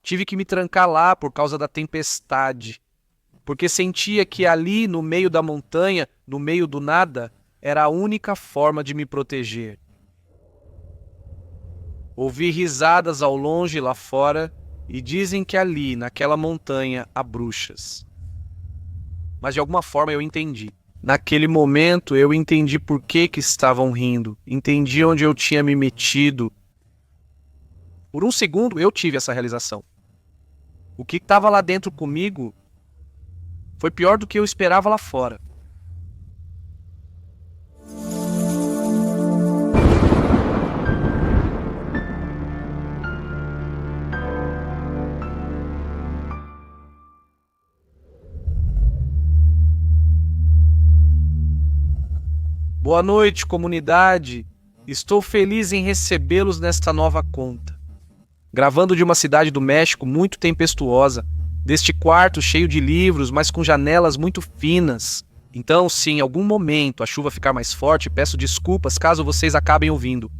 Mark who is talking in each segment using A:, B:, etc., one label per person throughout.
A: Tive que me trancar lá por causa da tempestade, porque sentia que ali, no meio da montanha, no meio do nada, era a única forma de me proteger. Ouvi risadas ao longe lá fora e dizem que ali, naquela montanha, há bruxas. Mas de alguma forma eu entendi. Naquele momento eu entendi por que estavam rindo, entendi onde eu tinha me metido. Por um segundo eu tive essa realização. O que estava lá dentro comigo foi pior do que eu esperava lá fora. Boa noite, comunidade. Estou feliz em recebê-los nesta nova conta. Gravando de uma cidade do México muito tempestuosa, deste quarto cheio de livros, mas com janelas muito finas. Então, se em algum momento a chuva ficar mais forte, peço desculpas caso vocês acabem ouvindo.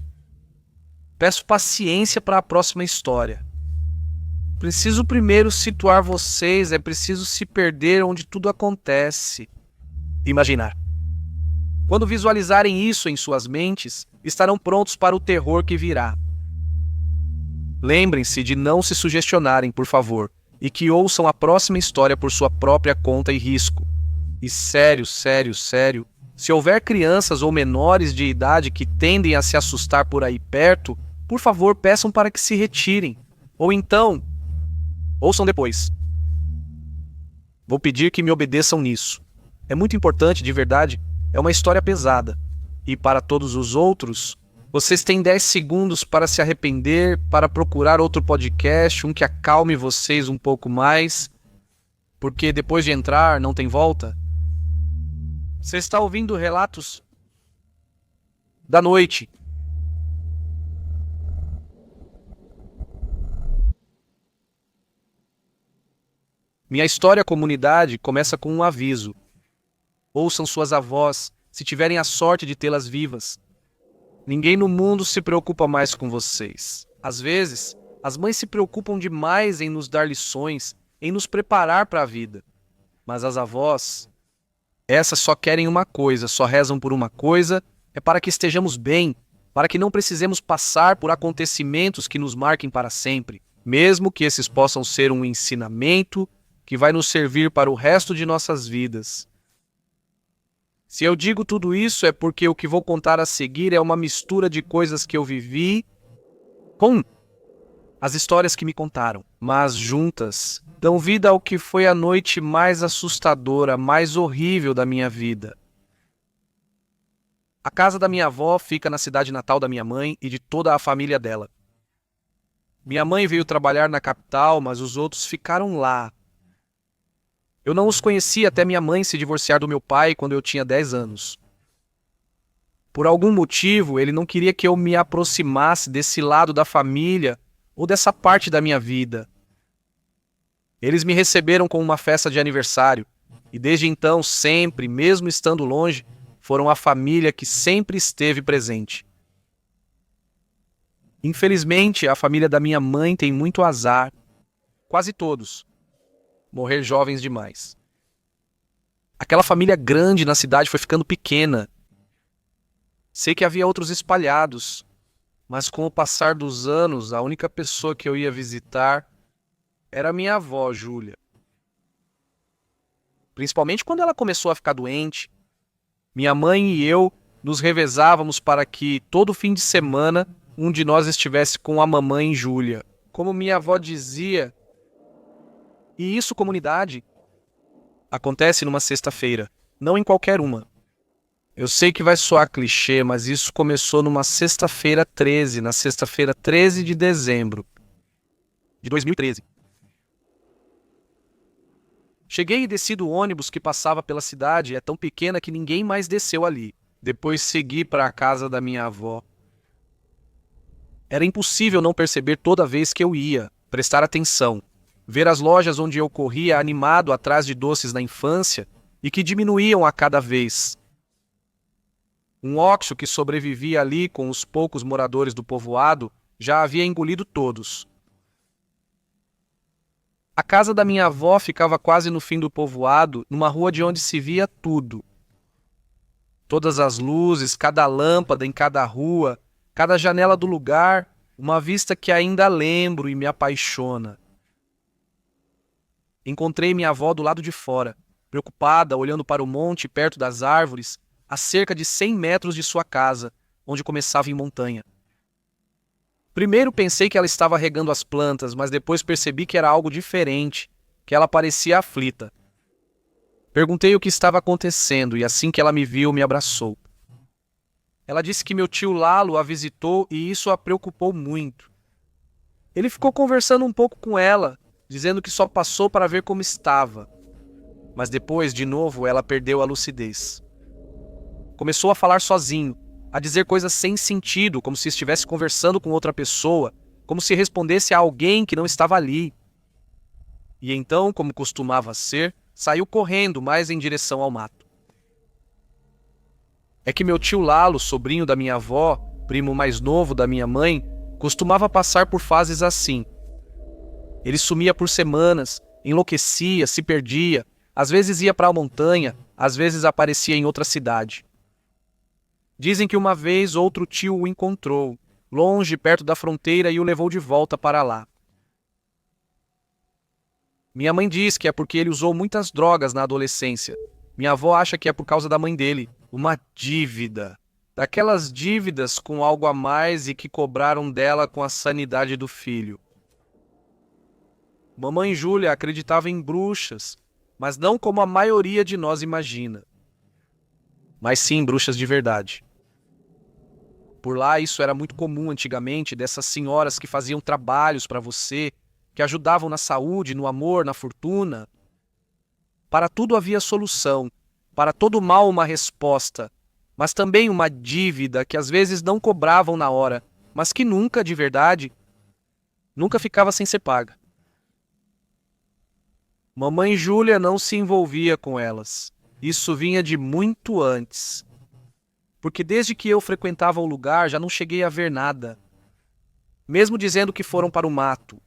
A: Peço paciência para a próxima história. Preciso primeiro situar vocês, é preciso se perder onde tudo acontece. Imaginar. Quando visualizarem isso em suas mentes, estarão prontos para o terror que virá. Lembrem-se de não se sugestionarem, por favor, e que ouçam a próxima história por sua própria conta e risco. E sério, se houver crianças ou menores de idade que tendem a se assustar por aí perto, por favor, peçam para que se retirem. Ou então, ouçam depois. Vou pedir que me obedeçam nisso. É muito importante, de verdade. É uma história pesada. E para todos os outros, vocês têm 10 segundos para se arrepender, para procurar outro podcast, um que acalme vocês um pouco mais, porque depois de entrar não tem volta. Você está ouvindo relatos da noite. Minha história comunidade começa com um aviso. Ouçam suas avós, se tiverem a sorte de tê-las vivas. Ninguém no mundo se preocupa mais com vocês. Às vezes, as mães se preocupam demais em nos dar lições, em nos preparar para a vida. Mas as avós, essas só querem uma coisa, só rezam por uma coisa, é para que estejamos bem, para que não precisemos passar por acontecimentos que nos marquem para sempre, mesmo que esses possam ser um ensinamento que vai nos servir para o resto de nossas vidas. Se eu digo tudo isso é porque o que vou contar a seguir é uma mistura de coisas que eu vivi com as histórias que me contaram, mas juntas dão vida ao que foi a noite mais assustadora, mais horrível da minha vida. A casa da minha avó fica na cidade natal da minha mãe e de toda a família dela. Minha mãe veio trabalhar na capital, mas os outros ficaram lá. Eu não os conheci até minha mãe se divorciar do meu pai quando eu tinha 10 anos. Por algum motivo, ele não queria que eu me aproximasse desse lado da família ou dessa parte da minha vida. Eles me receberam com uma festa de aniversário e desde então, sempre, mesmo estando longe, foram a família que sempre esteve presente. Infelizmente, a família da minha mãe tem muito azar. Quase todos. Morrer jovens demais. Aquela família grande na cidade foi ficando pequena. Sei que havia outros espalhados, mas com o passar dos anos, a única pessoa que eu ia visitar era minha avó, Júlia. Principalmente quando ela começou a ficar doente. Minha mãe e eu nos revezávamos para que, todo fim de semana, um de nós estivesse com a mamãe Júlia. Como minha avó dizia, e isso, comunidade, acontece numa sexta-feira, não em qualquer uma. Eu sei que vai soar clichê, mas isso começou numa sexta-feira 13, na sexta-feira 13 de dezembro de 2013. Cheguei e desci do ônibus que passava pela cidade, é tão pequena que ninguém mais desceu ali. Depois segui para a casa da minha avó. Era impossível não perceber toda vez que eu ia, prestar atenção. Ver as lojas onde eu corria animado atrás de doces na infância e que diminuíam a cada vez. Um óxio que sobrevivia ali com os poucos moradores do povoado já havia engolido todos. A casa da minha avó ficava quase no fim do povoado, numa rua de onde se via tudo. Todas as luzes, cada lâmpada em cada rua, cada janela do lugar, uma vista que ainda lembro e me apaixona. Encontrei minha avó do lado de fora, preocupada, olhando para o monte perto das árvores, a cerca de 100 metros de sua casa, onde começava em montanha. Primeiro pensei que ela estava regando as plantas, mas depois percebi que era algo diferente, que ela parecia aflita. Perguntei o que estava acontecendo e assim que ela me viu, me abraçou. Ela disse que meu tio Lalo a visitou e isso a preocupou muito. Ele ficou conversando um pouco com ela, dizendo que só passou para ver como estava. Mas depois, de novo, ela perdeu a lucidez. Começou a falar sozinho, a dizer coisas sem sentido, como se estivesse conversando com outra pessoa, como se respondesse a alguém que não estava ali. E então, como costumava ser, saiu correndo mais em direção ao mato. É que meu tio Lalo, sobrinho da minha avó, primo mais novo da minha mãe, costumava passar por fases assim. Ele sumia por semanas, enlouquecia, se perdia, às vezes ia para a montanha, às vezes aparecia em outra cidade. Dizem que uma vez outro tio o encontrou, longe perto da fronteira e o levou de volta para lá. Minha mãe diz que é porque ele usou muitas drogas na adolescência. Minha avó acha que é por causa da mãe dele. Uma dívida. Daquelas dívidas com algo a mais e que cobraram dela com a sanidade do filho. Mamãe Júlia acreditava em bruxas, mas não como a maioria de nós imagina. Mas sim, bruxas de verdade. Por lá isso era muito comum antigamente, dessas senhoras que faziam trabalhos para você, que ajudavam na saúde, no amor, na fortuna. Para tudo havia solução, para todo mal uma resposta, mas também uma dívida que às vezes não cobravam na hora, mas que nunca, de verdade, nunca ficava sem ser paga. Mamãe Júlia não se envolvia com elas. Isso vinha de muito antes. Porque desde que eu frequentava o lugar já não cheguei a ver nada. Mesmo dizendo que foram para o mato.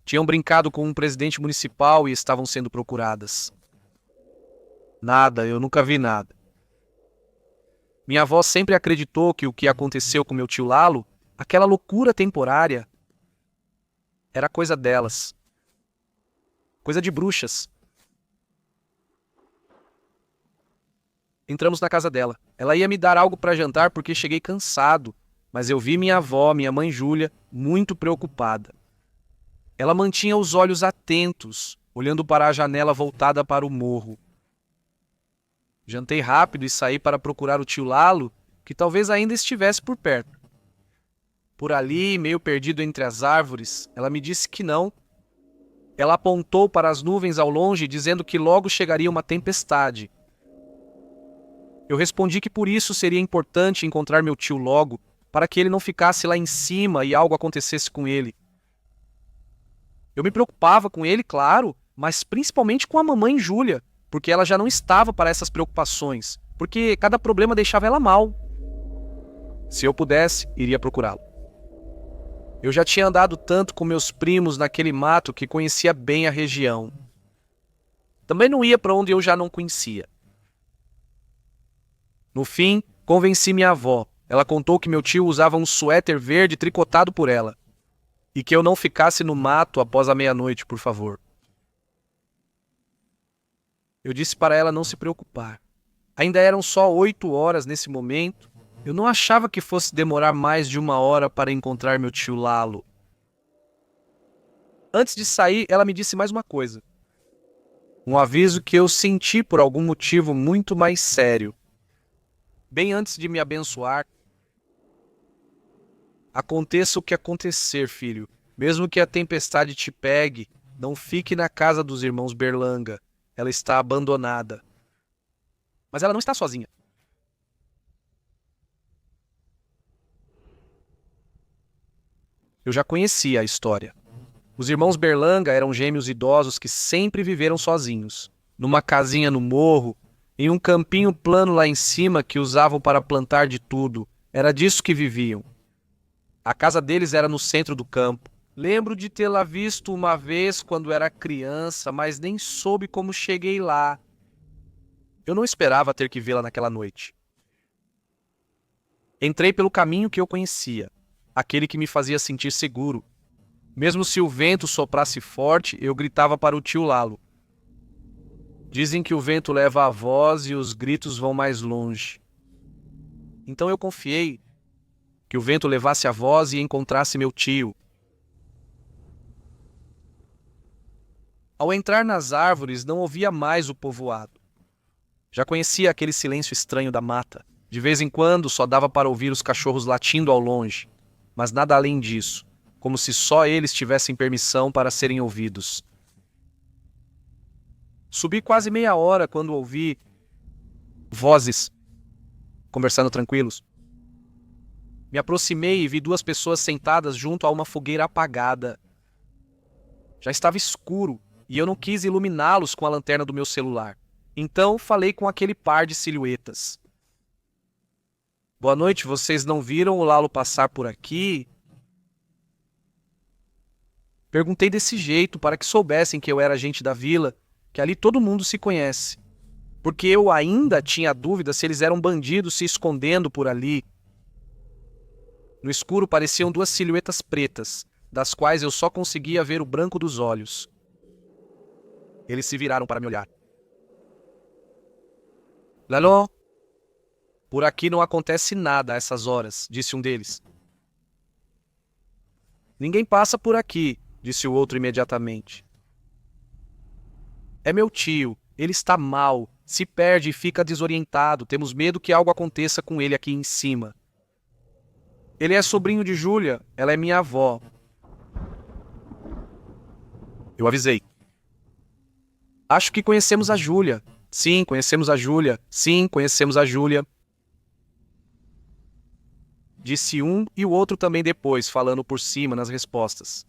A: Tinham brincado com um presidente municipal e estavam sendo procuradas. Nada, eu nunca vi nada. Minha avó sempre acreditou que o que aconteceu com meu tio Lalo, aquela loucura temporária, era coisa delas. Coisa de bruxas. Entramos na casa dela. Ela ia me dar algo para jantar porque cheguei cansado, mas eu vi minha avó, minha mãe Júlia, muito preocupada. Ela mantinha os olhos atentos, olhando para a janela voltada para o morro. Jantei rápido e saí para procurar o tio Lalo, que talvez ainda estivesse por perto. Por ali, meio perdido entre as árvores, ela me disse que não. Ela apontou para as nuvens ao longe, dizendo que logo chegaria uma tempestade. Eu respondi que por isso seria importante encontrar meu tio logo, para que ele não ficasse lá em cima e algo acontecesse com ele. Eu me preocupava com ele, claro, mas principalmente com a mamãe Júlia, porque ela já não estava para essas preocupações, porque cada problema deixava ela mal. Se eu pudesse, iria procurá-lo. Eu já tinha andado tanto com meus primos naquele mato que conhecia bem a região. Também não ia para onde eu já não conhecia. No fim, convenci minha avó. Ela contou que meu tio usava um suéter verde tricotado por ela. E que eu não ficasse no mato após a meia-noite, por favor. Eu disse para ela não se preocupar. Ainda eram só 8 horas nesse momento. Eu não achava que fosse demorar mais de 1 hora para encontrar meu tio Lalo. Antes de sair, ela me disse mais uma coisa. Um aviso que eu senti por algum motivo muito mais sério. Bem antes de me abençoar. Aconteça o que acontecer, filho. Mesmo que a tempestade te pegue, não fique na casa dos irmãos Berlanga. Ela está abandonada. Mas ela não está sozinha. Eu já conhecia a história. Os irmãos Berlanga eram gêmeos idosos que sempre viveram sozinhos, numa casinha no morro, em um campinho plano lá em cima que usavam para plantar de tudo. Era disso que viviam. A casa deles era no centro do campo, Lembro de tê-la visto uma vez quando era criança, mas nem soube como cheguei lá. Eu não esperava ter que vê-la naquela noite. Entrei pelo caminho que eu conhecia, aquele que me fazia sentir seguro. Mesmo se o vento soprasse forte, eu gritava para o tio Lalo. Dizem que o vento leva a voz e os gritos vão mais longe. Então eu confiei que o vento levasse a voz e encontrasse meu tio. Ao entrar nas árvores, não ouvia mais o povoado. Já conhecia aquele silêncio estranho da mata. De vez em quando só dava para ouvir os cachorros latindo ao longe, mas nada além disso, como se só eles tivessem permissão para serem ouvidos. Subi quase meia hora quando ouvi vozes conversando tranquilos. Me aproximei e vi duas pessoas sentadas junto a uma fogueira apagada. Já estava escuro e eu não quis iluminá-los com a lanterna do meu celular. Então falei com aquele par de silhuetas. Boa noite, vocês não viram o Lalo passar por aqui? Perguntei desse jeito para que soubessem que eu era gente da vila, que ali todo mundo se conhece. Porque eu ainda tinha dúvida se eles eram bandidos se escondendo por ali. No escuro pareciam duas silhuetas pretas, das quais eu só conseguia ver o branco dos olhos. Eles se viraram para me olhar. Lalo, por aqui não acontece nada a essas horas, disse um deles. Ninguém passa por aqui, disse o outro imediatamente. É meu tio, ele está mal, se perde e fica desorientado, temos medo que algo aconteça com ele aqui em cima. Ele é sobrinho de Júlia, ela é minha avó. Eu avisei. Acho que conhecemos a Júlia. Sim, conhecemos a Júlia. Sim, conhecemos a Júlia. Disse um e o outro também depois, falando por cima nas respostas.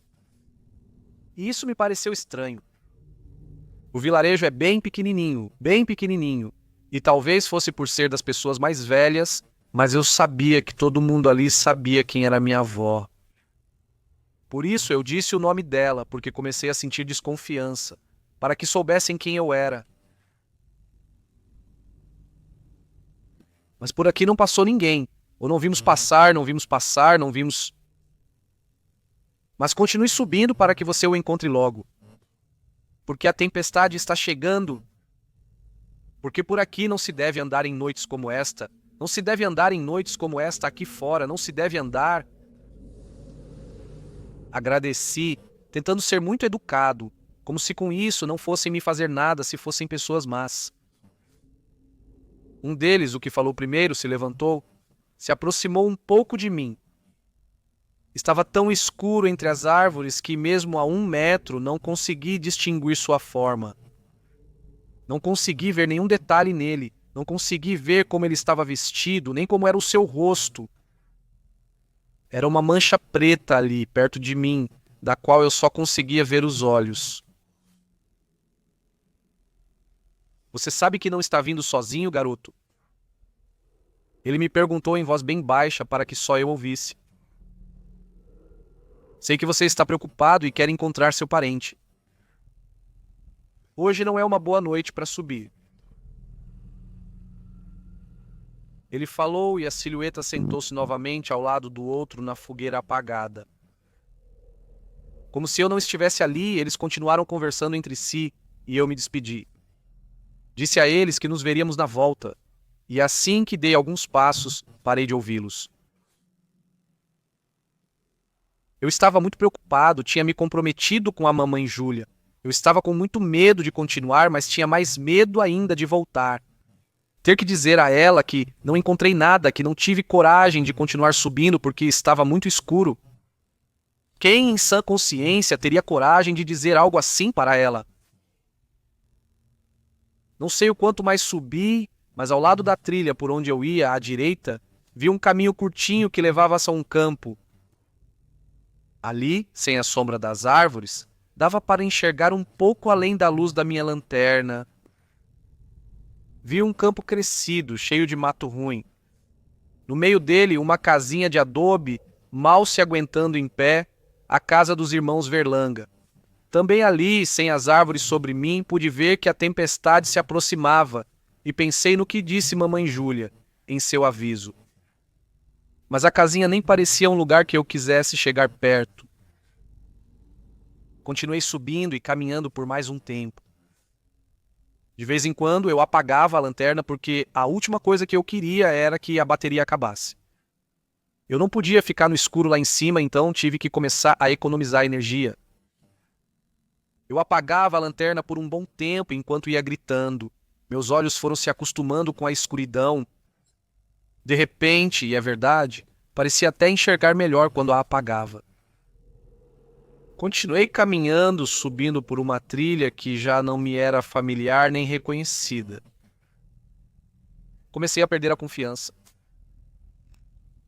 A: E isso me pareceu estranho. O vilarejo é bem pequenininho, e talvez fosse por ser das pessoas mais velhas, mas eu sabia que todo mundo ali sabia quem era minha avó. Por isso eu disse o nome dela, porque comecei a sentir desconfiança, para que soubessem quem eu era. Mas por aqui não passou ninguém. Ou não vimos passar, não vimos... Mas continue subindo para que você o encontre logo. Porque a tempestade está chegando. Porque por aqui não se deve andar em noites como esta. Não se deve andar em noites como esta aqui fora. Não se deve andar. Agradeci, tentando ser muito educado, como se com isso não fossem me fazer nada se fossem pessoas más. Um deles, o que falou primeiro, se levantou, se aproximou um pouco de mim. Estava tão escuro entre as árvores que mesmo a 1 metro não consegui distinguir sua forma. Não consegui ver nenhum detalhe nele, não consegui ver como ele estava vestido, nem como era o seu rosto. Era uma mancha preta ali, perto de mim, da qual eu só conseguia ver os olhos. Você sabe que não está vindo sozinho, garoto? Ele me perguntou em voz bem baixa para que só eu ouvisse. Sei que você está preocupado e quer encontrar seu parente. Hoje não é uma boa noite para subir. Ele falou e a silhueta sentou-se novamente ao lado do outro na fogueira apagada. Como se eu não estivesse ali, eles continuaram conversando entre si e eu me despedi. Disse a eles que nos veríamos na volta, e assim que dei alguns passos, parei de ouvi-los. Eu estava muito preocupado, tinha me comprometido com a mamãe Júlia. Eu estava com muito medo de continuar, mas tinha mais medo ainda de voltar. Ter que dizer a ela que não encontrei nada, que não tive coragem de continuar subindo porque estava muito escuro. Quem em sã consciência teria coragem de dizer algo assim para ela? Não sei o quanto mais subi, mas ao lado da trilha por onde eu ia, à direita, vi um caminho curtinho que levava a um campo. Ali, sem a sombra das árvores, dava para enxergar um pouco além da luz da minha lanterna. Vi um campo crescido, cheio de mato ruim. No meio dele, uma casinha de adobe, mal se aguentando em pé, a casa dos irmãos Verlanga. Também ali, sem as árvores sobre mim, pude ver que a tempestade se aproximava e pensei no que disse mamãe Júlia em seu aviso. Mas a casinha nem parecia um lugar que eu quisesse chegar perto. Continuei subindo e caminhando por mais um tempo. De vez em quando eu apagava a lanterna porque a última coisa que eu queria era que a bateria acabasse. Eu não podia ficar no escuro lá em cima, então tive que começar a economizar energia. Eu apagava a lanterna por um bom tempo enquanto ia gritando. Meus olhos foram se acostumando com a escuridão. De repente, e é verdade, parecia até enxergar melhor quando a apagava. Continuei caminhando, subindo por uma trilha que já não me era familiar nem reconhecida. Comecei a perder a confiança.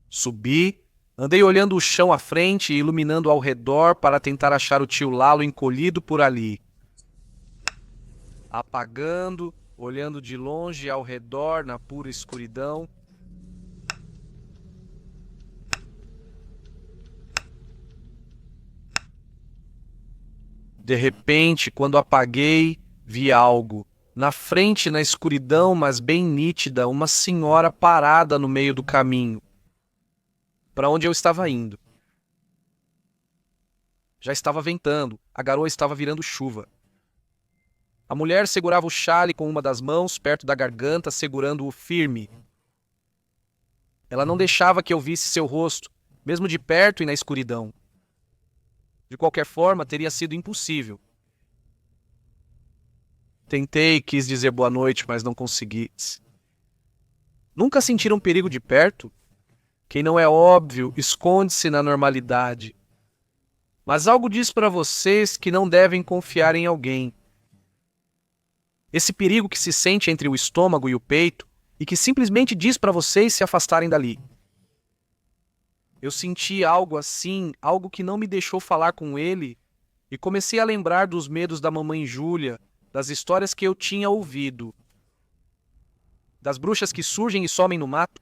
A: Subi, andei olhando o chão à frente e iluminando ao redor para tentar achar o tio Lalo encolhido por ali. Apagando, olhando de longe ao redor na pura escuridão. De repente, quando apaguei, vi algo. Na frente, na escuridão, mas bem nítida, uma senhora parada no meio do caminho, para onde eu estava indo. Já estava ventando, a garoa estava virando chuva. A mulher segurava o chale com uma das mãos perto da garganta, segurando-o firme. Ela não deixava que eu visse seu rosto, mesmo de perto e na escuridão. De qualquer forma, teria sido impossível. Tentei, quis dizer boa noite, mas não consegui. Nunca sentiram perigo de perto? Quem não é óbvio, esconde-se na normalidade. Mas algo diz para vocês que não devem confiar em alguém. Esse perigo que se sente entre o estômago e o peito e que simplesmente diz para vocês se afastarem dali. Eu senti algo assim, algo que não me deixou falar com ele, e comecei a lembrar dos medos da mamãe Júlia, das histórias que eu tinha ouvido, das bruxas que surgem e somem no mato.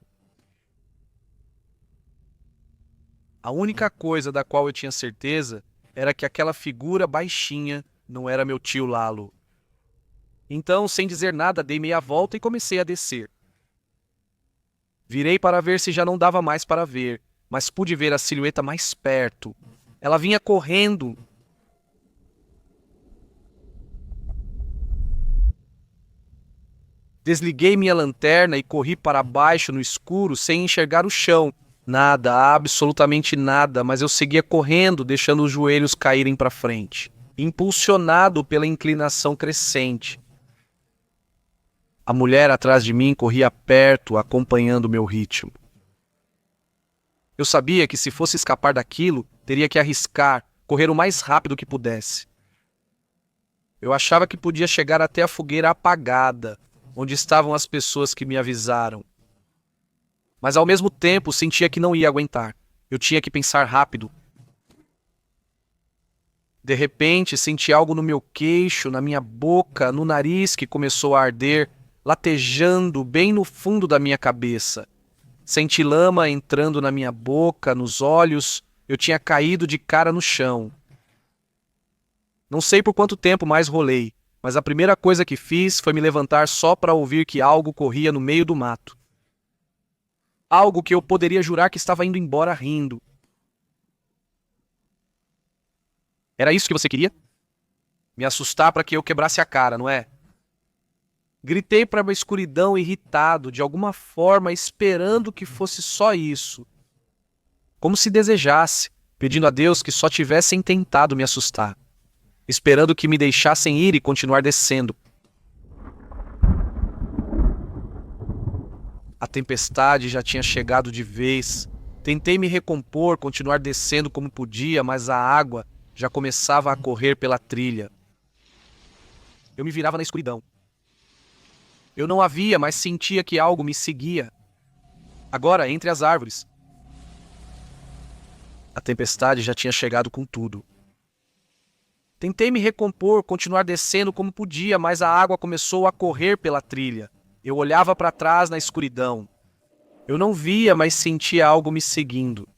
A: A única coisa da qual eu tinha certeza era que aquela figura baixinha não era meu tio Lalo. Então, sem dizer nada, dei meia volta e comecei a descer. Virei para ver se já não dava mais para ver, mas pude ver a silhueta mais perto. Ela vinha correndo. Desliguei minha lanterna e corri para baixo no escuro sem enxergar o chão. Nada, absolutamente nada, mas eu seguia correndo, deixando os joelhos caírem para frente, impulsionado pela inclinação crescente. A mulher atrás de mim corria perto, acompanhando meu ritmo. Eu sabia que se fosse escapar daquilo, teria que arriscar, correr o mais rápido que pudesse. Eu achava que podia chegar até a fogueira apagada, onde estavam as pessoas que me avisaram. Mas ao mesmo tempo sentia que não ia aguentar. Eu tinha que pensar rápido. De repente senti algo no meu queixo, na minha boca, no nariz que começou a arder, latejando bem no fundo da minha cabeça. Senti lama entrando na minha boca, nos olhos. Eu tinha caído de cara no chão. Não sei por quanto tempo mais rolei, mas a primeira coisa que fiz foi me levantar só para ouvir que algo corria no meio do mato. Algo que eu poderia jurar que estava indo embora rindo. Era isso que você queria? Me assustar para que eu quebrasse a cara, não é? Gritei para a escuridão irritado, de alguma forma esperando que fosse só isso. Como se desejasse, pedindo a Deus que só tivessem tentado me assustar. Esperando que me deixassem ir e continuar descendo. A tempestade já tinha chegado de vez. Tentei me recompor, continuar descendo como podia, mas a água já começava a correr pela trilha. Eu me virava na escuridão. Eu não a via, mas sentia que algo me seguia. Agora, entre as árvores. A tempestade já tinha chegado com tudo. Tentei me recompor, continuar descendo como podia, mas a água começou a correr pela trilha. Eu olhava para trás na escuridão. Eu não via, mas sentia algo me seguindo.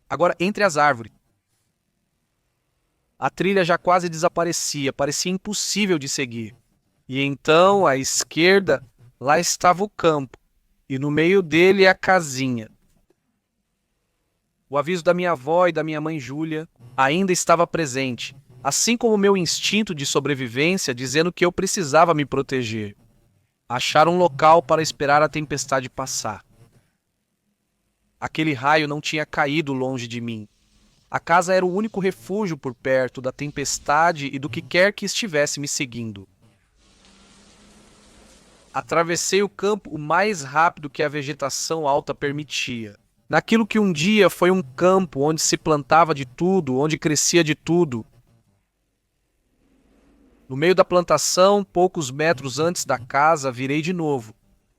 A: Agora, entre as árvores. A trilha já quase desaparecia, parecia impossível de seguir. E então, à esquerda, lá estava o campo, e no meio dele a casinha. O aviso da minha avó e da minha mãe Júlia ainda estava presente, assim como o meu instinto de sobrevivência dizendo que eu precisava me proteger. Achar um local para esperar a tempestade passar. Aquele raio não tinha caído longe de mim. A casa era o único refúgio por perto da tempestade e do que quer que estivesse me seguindo. Atravessei o campo o mais rápido que a vegetação alta permitia. Naquilo que um dia foi um campo onde se plantava de tudo, onde crescia de tudo. No meio da plantação, poucos metros antes da casa, virei de novo.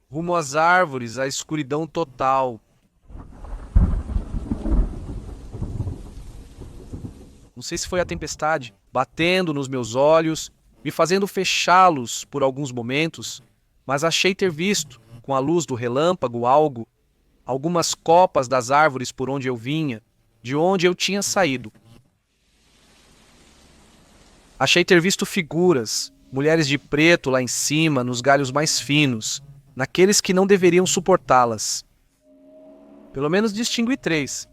A: Rumo às árvores, à escuridão total. Não sei se foi a tempestade batendo nos meus olhos, me fazendo fechá-los por alguns momentos, mas achei ter visto, com a luz do relâmpago, algumas copas das árvores por onde eu vinha, de onde eu tinha saído. Achei ter visto figuras, mulheres de preto lá em cima, nos galhos mais finos, naqueles que não deveriam suportá-las. Pelo menos distingui 3.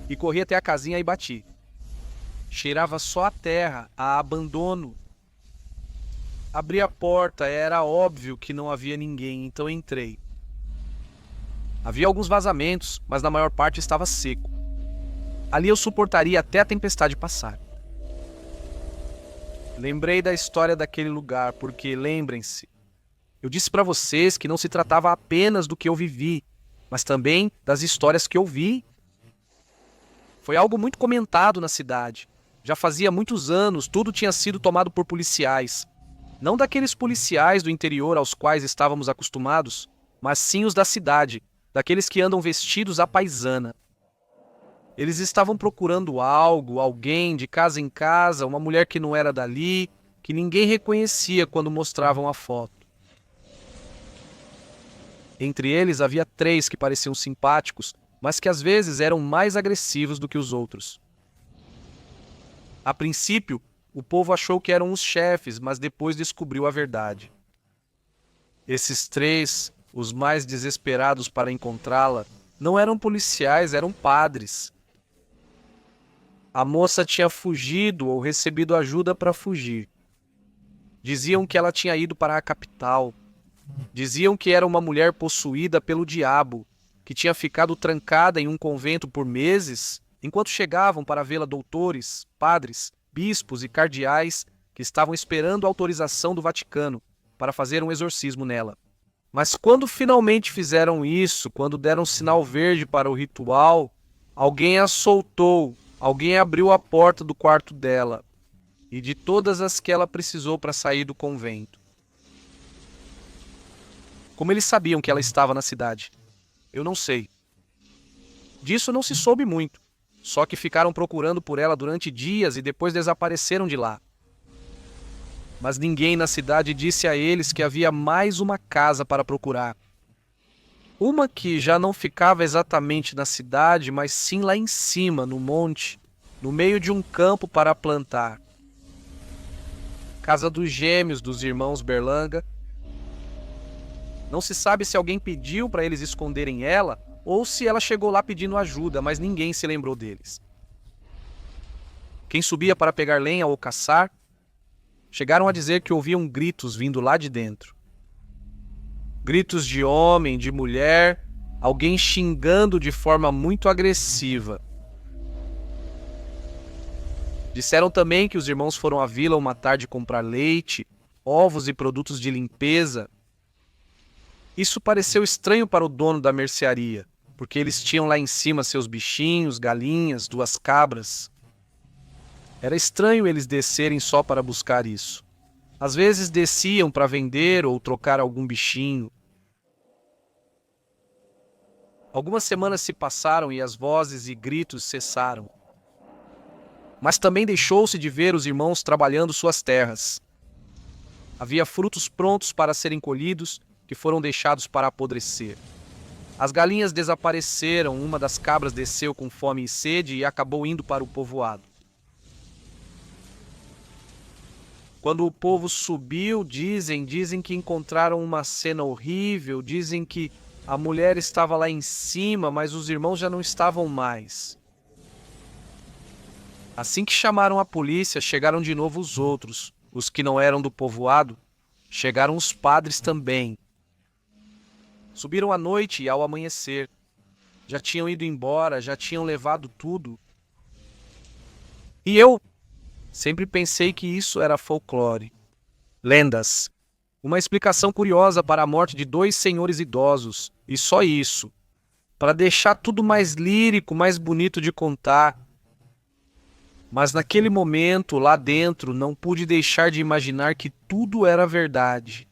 A: E corri até a casinha e bati. Cheirava só a terra, a abandono. Abri a porta, era óbvio que não havia ninguém, então entrei. Havia alguns vazamentos, mas na maior parte estava seco. Ali eu suportaria até a tempestade passar. Lembrei da história daquele lugar, porque, lembrem-se, eu disse para vocês que não se tratava apenas do que eu vivi, mas também das histórias que eu vi. Foi algo muito comentado na cidade. Já fazia muitos anos, tudo tinha sido tomado por policiais. Não daqueles policiais do interior aos quais estávamos acostumados, mas sim os da cidade, daqueles que andam vestidos à paisana. Eles estavam procurando algo, alguém, de casa em casa, uma mulher que não era dali, que ninguém reconhecia quando mostravam a foto. Entre eles havia 3 que pareciam simpáticos, mas que às vezes eram mais agressivos do que os outros. A princípio, o povo achou que eram os chefes, mas depois descobriu a verdade. Esses 3, os mais desesperados para encontrá-la, não eram policiais, eram padres. A moça tinha fugido ou recebido ajuda para fugir. Diziam que ela tinha ido para a capital. Diziam que era uma mulher possuída pelo diabo, que tinha ficado trancada em um convento por meses, enquanto chegavam para vê-la doutores, padres, bispos e cardeais que estavam esperando a autorização do Vaticano para fazer um exorcismo nela. Mas quando finalmente fizeram isso, quando deram sinal verde para o ritual, alguém a soltou, alguém abriu a porta do quarto dela e de todas as que ela precisou para sair do convento. Como eles sabiam que ela estava na cidade? Eu não sei. Disso não se soube muito, só que ficaram procurando por ela durante dias e depois desapareceram de lá. Mas ninguém na cidade disse a eles que havia mais uma casa para procurar. Uma que já não ficava exatamente na cidade, mas sim lá em cima, no monte, no meio de um campo para plantar. Casa dos gêmeos dos irmãos Berlanga. Não se sabe se alguém pediu para eles esconderem ela ou se ela chegou lá pedindo ajuda, mas ninguém se lembrou deles. Quem subia para pegar lenha ou caçar, chegaram a dizer que ouviam gritos vindo lá de dentro. Gritos de homem, de mulher, alguém xingando de forma muito agressiva. Disseram também que os irmãos foram à vila uma tarde comprar leite, ovos e produtos de limpeza. Isso pareceu estranho para o dono da mercearia, porque eles tinham lá em cima seus bichinhos, galinhas, 2 cabras. Era estranho eles descerem só para buscar isso. Às vezes desciam para vender ou trocar algum bichinho. Algumas semanas se passaram e as vozes e gritos cessaram. Mas também deixou-se de ver os irmãos trabalhando suas terras. Havia frutos prontos para serem colhidos, que foram deixados para apodrecer. As galinhas desapareceram, uma das cabras desceu com fome e sede e acabou indo para o povoado. Quando o povo subiu, dizem que encontraram uma cena horrível, dizem que a mulher estava lá em cima, mas os irmãos já não estavam mais. Assim que chamaram a polícia, chegaram de novo os outros, os que não eram do povoado, chegaram os padres também. Subiram à noite e ao amanhecer. Já tinham ido embora, já tinham levado tudo. E eu sempre pensei que isso era folclore. Lendas. Uma explicação curiosa para a morte de dois senhores idosos, e só isso. Para deixar tudo mais lírico, mais bonito de contar. Mas naquele momento, lá dentro, não pude deixar de imaginar que tudo era verdade.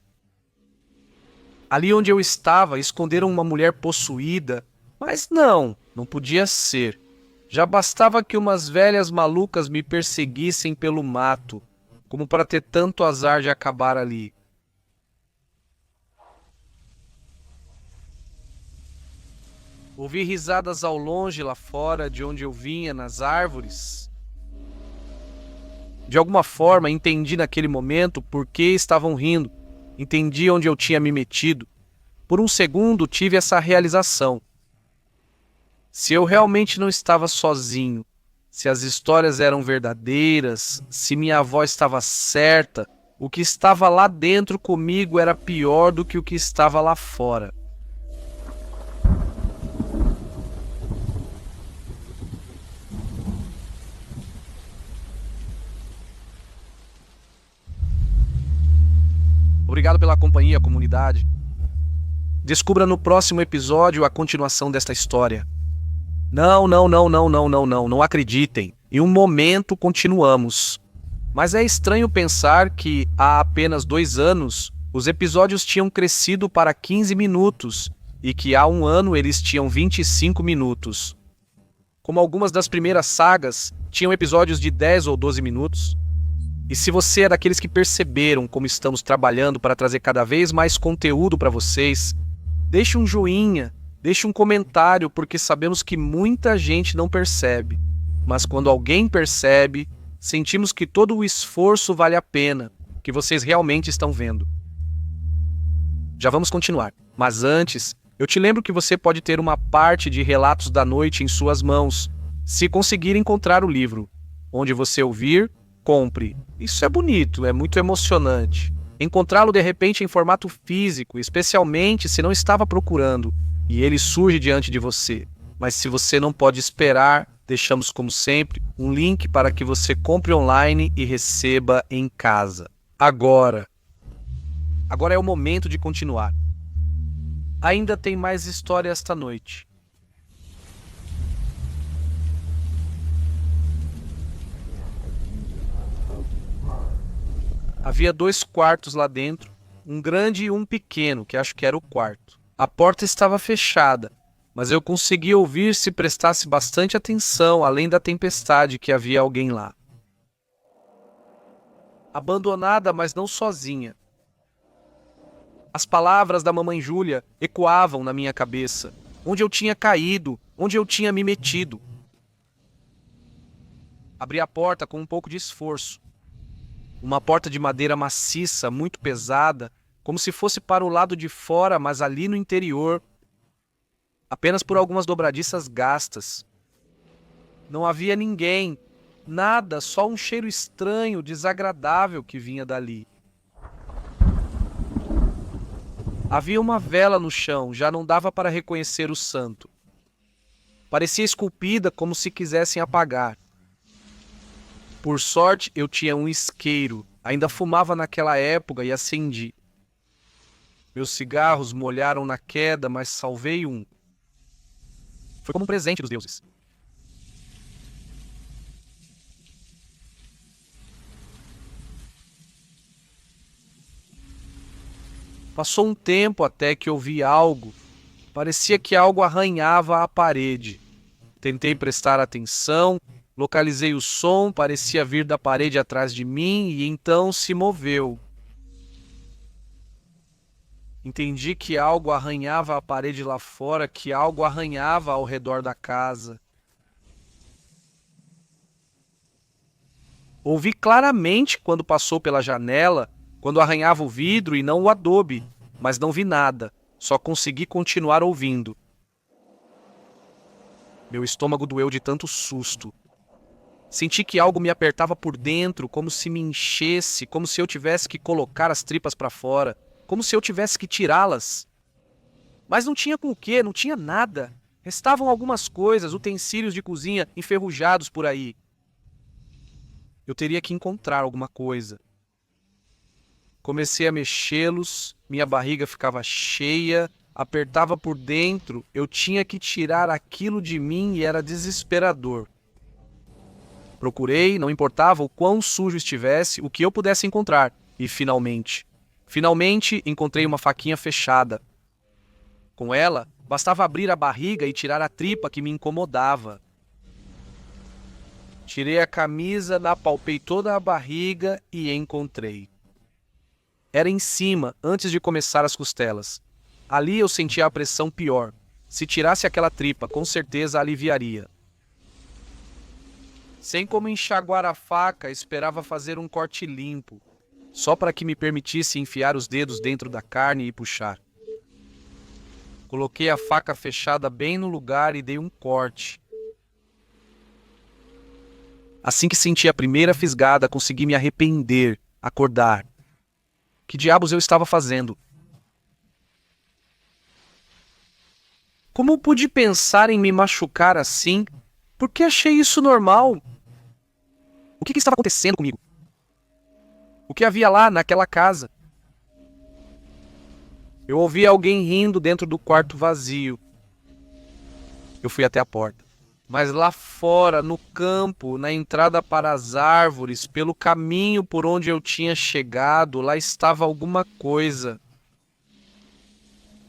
A: Ali onde eu estava, esconderam uma mulher possuída, mas não podia ser. Já bastava que umas velhas malucas me perseguissem pelo mato, como para ter tanto azar de acabar ali. Ouvi risadas ao longe lá fora, de onde eu vinha, nas árvores. De alguma forma, entendi naquele momento por que estavam rindo. Entendi onde eu tinha me metido. Por um segundo, tive essa realização. Se eu realmente não estava sozinho, se as histórias eram verdadeiras, se minha avó estava certa, o que estava lá dentro comigo era pior do que o que estava lá fora. Obrigado pela companhia, comunidade. Descubra no próximo episódio a continuação desta história. Não acreditem. Em um momento continuamos. Mas é estranho pensar que, há apenas 2 anos, os episódios tinham crescido para 15 minutos e que há 1 ano eles tinham 25 minutos. Como algumas das primeiras sagas, tinham episódios de 10 ou 12 minutos. E se você é daqueles que perceberam como estamos trabalhando para trazer cada vez mais conteúdo para vocês, deixe um joinha, deixe um comentário, porque sabemos que muita gente não percebe. Mas quando alguém percebe, sentimos que todo o esforço vale a pena, que vocês realmente estão vendo. Já vamos continuar, mas antes, eu te lembro que você pode ter uma parte de Relatos da Noite em suas mãos, se conseguir encontrar o livro. Onde você ouvir, compre. Isso é bonito, é muito emocionante. Encontrá-lo de repente em formato físico, especialmente se não estava procurando, e ele surge diante de você. Mas se você não pode esperar, deixamos como sempre um link para que você compre online e receba em casa. Agora é o momento de continuar. Ainda tem mais história esta noite. Havia 2 quartos lá dentro, um grande e um pequeno, que acho que era o quarto. A porta estava fechada, mas eu consegui ouvir se prestasse bastante atenção, além da tempestade, que havia alguém lá. Abandonada, mas não sozinha. As palavras da mamãe Júlia ecoavam na minha cabeça, onde eu tinha caído, onde eu tinha me metido. Abri a porta com um pouco de esforço. Uma porta de madeira maciça, muito pesada, como se fosse para o lado de fora, mas ali no interior, apenas por algumas dobradiças gastas. Não havia ninguém, nada, só um cheiro estranho, desagradável que vinha dali. Havia uma vela no chão, já não dava para reconhecer o santo. Parecia esculpida como se quisessem apagar. Por sorte, eu tinha um isqueiro, ainda fumava naquela época e acendi. Meus cigarros molharam na queda, mas salvei um. Foi como um presente dos deuses. Passou um tempo até que ouvi algo. Parecia que algo arranhava a parede. Tentei prestar atenção, localizei o som, parecia vir da parede atrás de mim e então se moveu. Entendi que algo arranhava a parede lá fora, que algo arranhava ao redor da casa. Ouvi claramente quando passou pela janela, quando arranhava o vidro e não o adobe, mas não vi nada, só consegui continuar ouvindo. Meu estômago doeu de tanto susto. Senti que algo me apertava por dentro, como se me enchesse, como se eu tivesse que colocar as tripas para fora, como se eu tivesse que tirá-las. Mas não tinha com o quê, não tinha nada. Restavam algumas coisas, utensílios de cozinha enferrujados por aí. Eu teria que encontrar alguma coisa. Comecei a mexê-los, minha barriga ficava cheia, apertava por dentro, eu tinha que tirar aquilo de mim e era desesperador. Procurei, não importava o quão sujo estivesse, o que eu pudesse encontrar. E finalmente encontrei uma faquinha fechada. Com ela, bastava abrir a barriga e tirar a tripa que me incomodava. Tirei a camisa, apalpei toda a barriga e encontrei. Era em cima, antes de começar as costelas. Ali eu sentia a pressão pior. Se tirasse aquela tripa, com certeza aliviaria. Sem como enxaguar a faca, esperava fazer um corte limpo, só para que me permitisse enfiar os dedos dentro da carne e puxar. Coloquei a faca fechada bem no lugar e dei um corte. Assim que senti a primeira fisgada, consegui me arrepender, acordar. Que diabos eu estava fazendo? Como pude pensar em me machucar assim? Por que achei isso normal? O que estava acontecendo comigo? O que havia lá naquela casa? Eu ouvi alguém rindo dentro do quarto vazio. Eu fui até a porta. Mas lá fora, no campo, na entrada para as árvores, pelo caminho por onde eu tinha chegado, lá estava alguma coisa.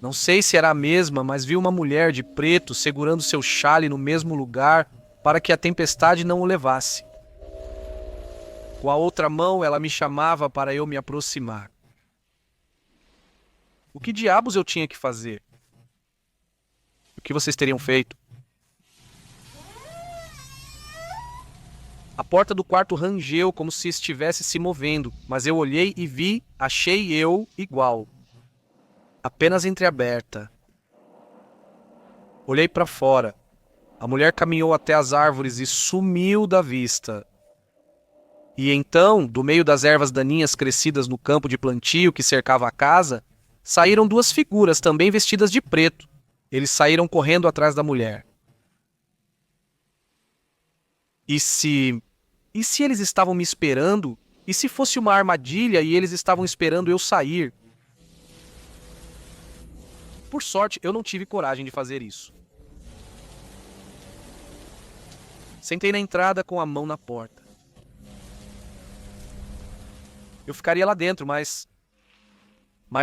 A: Não sei se era a mesma, mas vi uma mulher de preto segurando seu chale no mesmo lugar para que a tempestade não o levasse. Com a outra mão, ela me chamava para eu me aproximar. O que diabos eu tinha que fazer? O que vocês teriam feito? A porta do quarto rangeu como se estivesse se movendo, mas eu olhei e vi, achei eu igual. Apenas entreaberta. Olhei para fora. A mulher caminhou até as árvores e sumiu da vista. E então, do meio das ervas daninhas crescidas no campo de plantio que cercava a casa, saíram duas figuras também vestidas de preto. Eles saíram correndo atrás da mulher. E se eles estavam me esperando? E se fosse uma armadilha e eles estavam esperando eu sair? Por sorte, eu não tive coragem de fazer isso. Sentei na entrada com a mão na porta. Eu ficaria lá dentro, mas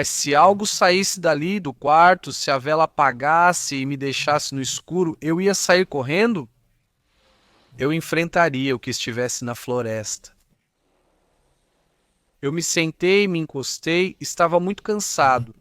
A: se algo saísse dali do quarto, se a vela apagasse e me deixasse no escuro, eu ia sair correndo? Eu enfrentaria o que estivesse na floresta. Eu me sentei, me encostei, estava muito cansado.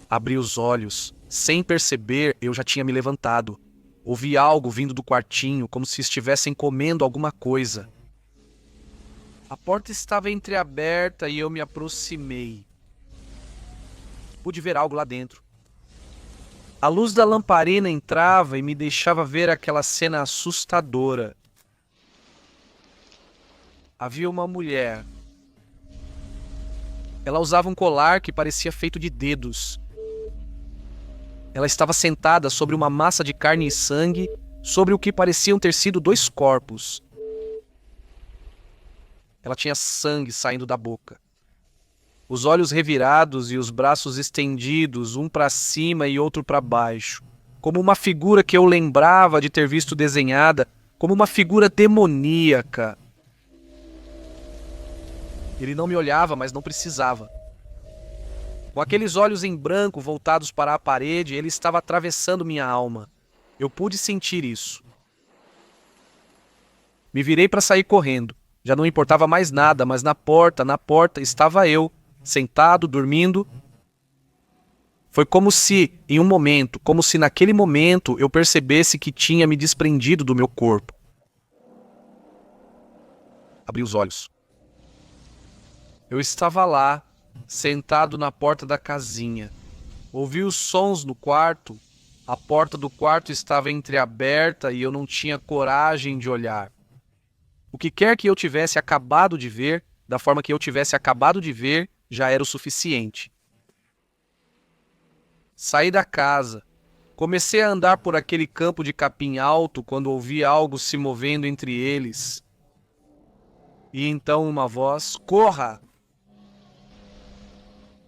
A: Abri os olhos. Sem perceber, eu já tinha me levantado. Ouvi algo vindo do quartinho, como se estivessem comendo alguma coisa. A porta estava entreaberta e eu me aproximei. Pude ver algo lá dentro. A luz da lamparina entrava e me deixava ver aquela cena assustadora. Havia uma mulher. Ela usava um colar que parecia feito de dedos. Ela estava sentada sobre uma massa de carne e sangue, sobre o que pareciam ter sido dois corpos. Ela tinha sangue saindo da boca. Os olhos revirados e os braços estendidos, um para cima e outro para baixo, como uma figura que eu lembrava de ter visto desenhada, como uma figura demoníaca. Ele não me olhava, mas não precisava. Com aqueles olhos em branco voltados para a parede, ele estava atravessando minha alma. Eu pude sentir isso. Me virei para sair correndo. Já não importava mais nada, mas na porta estava eu, sentado, dormindo. Foi como se, em um momento, como se naquele momento eu percebesse que tinha me desprendido do meu corpo. Abri os olhos. Eu estava lá, sentado na porta da casinha. Ouvi os sons no quarto. A porta do quarto estava entreaberta e eu não tinha coragem de olhar. O que quer que eu tivesse acabado de ver, da forma que eu tivesse acabado de ver, já era o suficiente. Saí da casa. Comecei a andar por aquele campo de capim alto quando ouvi algo se movendo entre eles. E então uma voz: corra!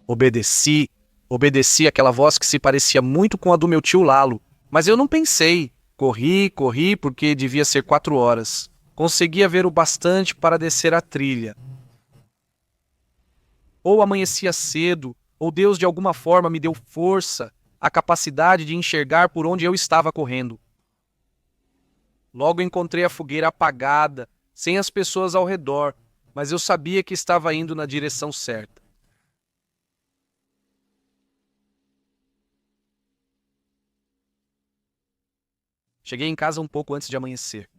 A: Obedeci. Obedeci aquela voz que se parecia muito com a do meu tio Lalo. Mas eu não pensei. Corri, porque devia ser 4 horas. Conseguia ver o bastante para descer a trilha. Ou amanhecia cedo, ou Deus de alguma forma me deu força, a capacidade de enxergar por onde eu estava correndo. Logo encontrei a fogueira apagada, sem as pessoas ao redor, mas eu sabia que estava indo na direção certa. Cheguei em casa um pouco antes de amanhecer.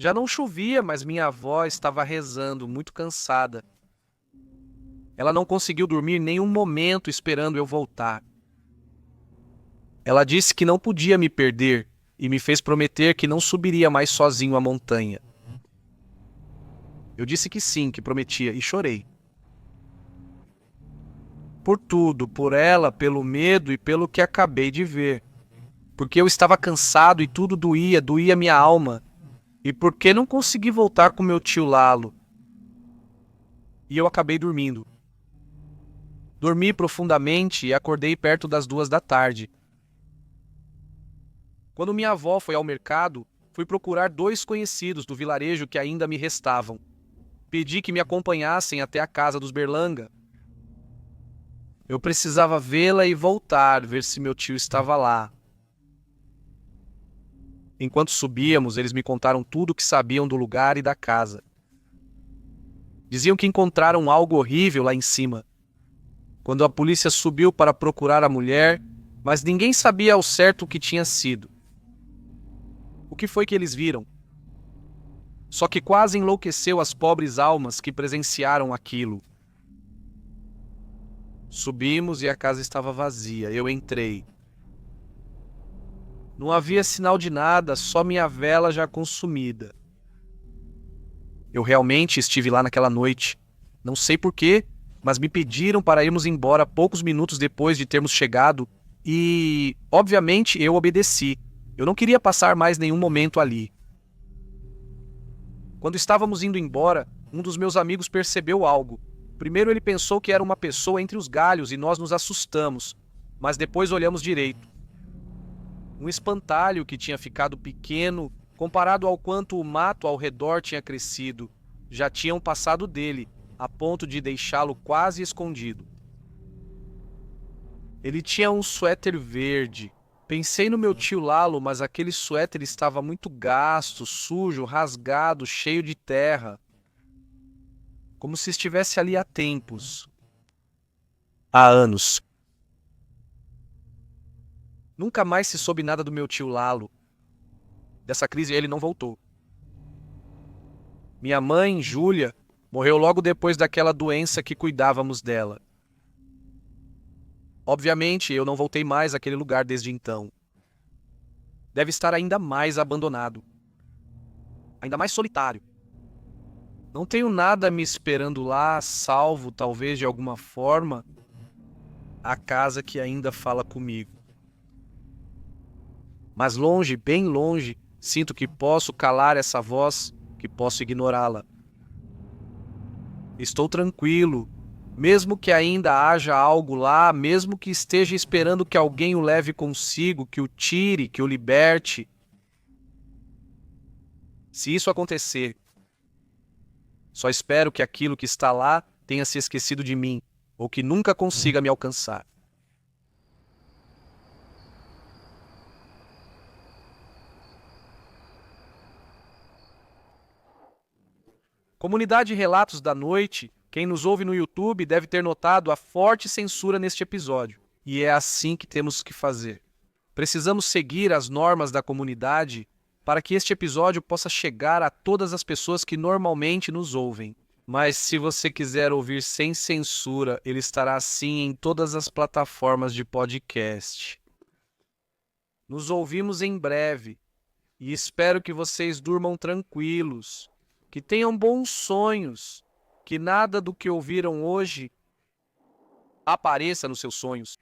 A: Já não chovia, mas minha avó estava rezando, muito cansada. Ela não conseguiu dormir nenhum momento esperando eu voltar. Ela disse que não podia me perder e me fez prometer que não subiria mais sozinho a montanha. Eu disse que sim, que prometia, e chorei. Por tudo, por ela, pelo medo e pelo que acabei de ver. Porque eu estava cansado e tudo doía minha alma. E porque não consegui voltar com meu tio Lalo. E eu acabei dormindo. Dormi profundamente e acordei perto das 2 da tarde. Quando minha avó foi ao mercado, fui procurar 2 conhecidos do vilarejo que ainda me restavam. Pedi que me acompanhassem até a casa dos Berlanga. Eu precisava vê-la e voltar, ver se meu tio estava lá. Enquanto subíamos, eles me contaram tudo o que sabiam do lugar e da casa. Diziam que encontraram algo horrível lá em cima. Quando a polícia subiu para procurar a mulher, mas ninguém sabia ao certo o que tinha sido. O que foi que eles viram? Só que quase enlouqueceu as pobres almas que presenciaram aquilo. Subimos e a casa estava vazia. Eu entrei. Não havia sinal de nada, só minha vela já consumida. Eu realmente estive lá naquela noite. Não sei porquê, mas me pediram para irmos embora poucos minutos depois de termos chegado e, obviamente, eu obedeci. Eu não queria passar mais nenhum momento ali. Quando estávamos indo embora, um dos meus amigos percebeu algo. Primeiro ele pensou que era uma pessoa entre os galhos e nós nos assustamos, mas depois olhamos direito. Um espantalho que tinha ficado pequeno comparado ao quanto o mato ao redor tinha crescido. Já tinham passado dele, a ponto de deixá-lo quase escondido. Ele tinha um suéter verde. Pensei no meu tio Lalo, mas aquele suéter estava muito gasto, sujo, rasgado, cheio de terra. Como se estivesse ali há tempos. Há anos. Nunca mais se soube nada do meu tio Lalo. Dessa crise ele não voltou. Minha mãe, Júlia, morreu logo depois daquela doença que cuidávamos dela. Obviamente, eu não voltei mais àquele lugar desde então. Deve estar ainda mais abandonado. Ainda mais solitário. Não tenho nada me esperando lá, salvo, talvez de alguma forma, a casa que ainda fala comigo. Mas longe, bem longe, sinto que posso calar essa voz, que posso ignorá-la. Estou tranquilo, mesmo que ainda haja algo lá, mesmo que esteja esperando que alguém o leve consigo, que o tire, que o liberte. Se isso acontecer, só espero que aquilo que está lá tenha se esquecido de mim, ou que nunca consiga me alcançar. Comunidade Relatos da Noite, quem nos ouve no YouTube deve ter notado a forte censura neste episódio. E é assim que temos que fazer. Precisamos seguir as normas da comunidade para que este episódio possa chegar a todas as pessoas que normalmente nos ouvem. Mas se você quiser ouvir sem censura, ele estará assim em todas as plataformas de podcast. Nos ouvimos em breve e espero que vocês durmam tranquilos, que tenham bons sonhos, que nada do que ouviram hoje apareça nos seus sonhos.